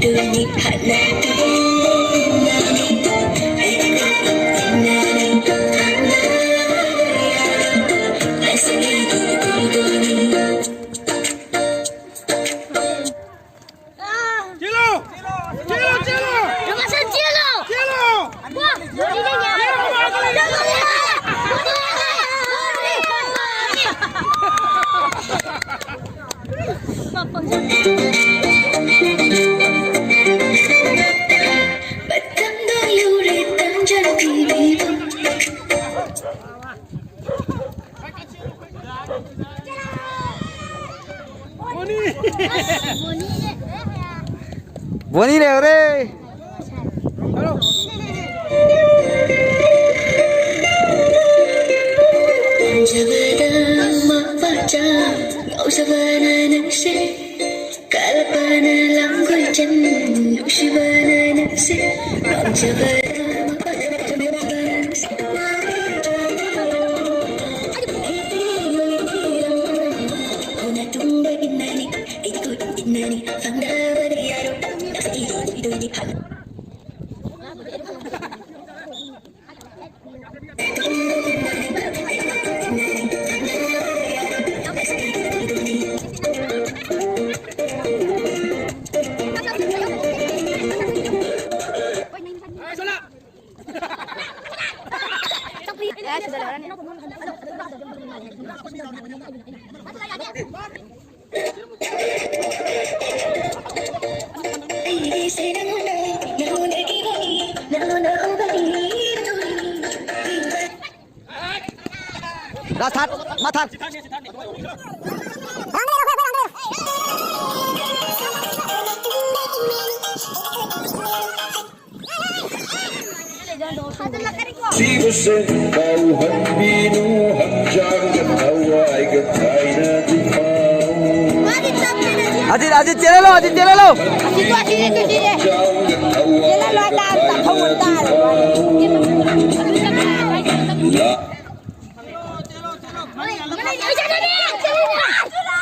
이름이 하나 둘 나니 나니 말썽이 돌돌이 Boni le ore. Halo. Rahat, matang. Aziz chela lo, Aziz chela lo. Chela lo ta không muốn ta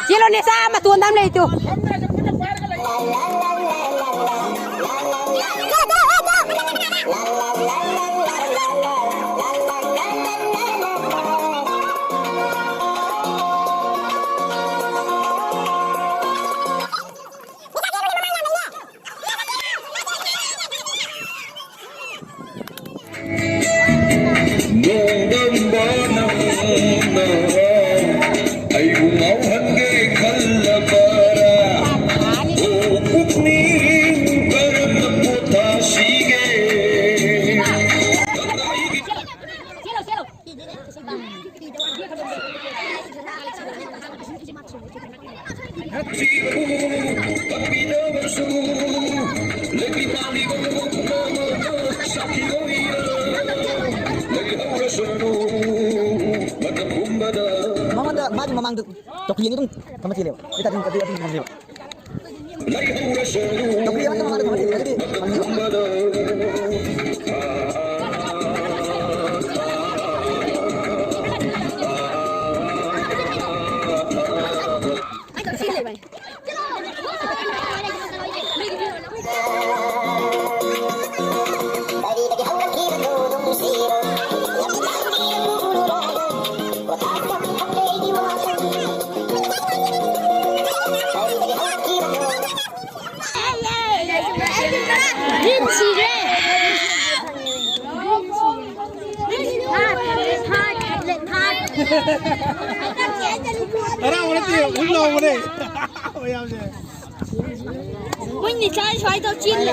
Chelo ni sama tuan tam itu. Maju memang Tokyo itu sama sini. Kita tinggal di sini. Tokyo itu memang sama sini. Jadi你摘出来都进了。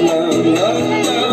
la la la la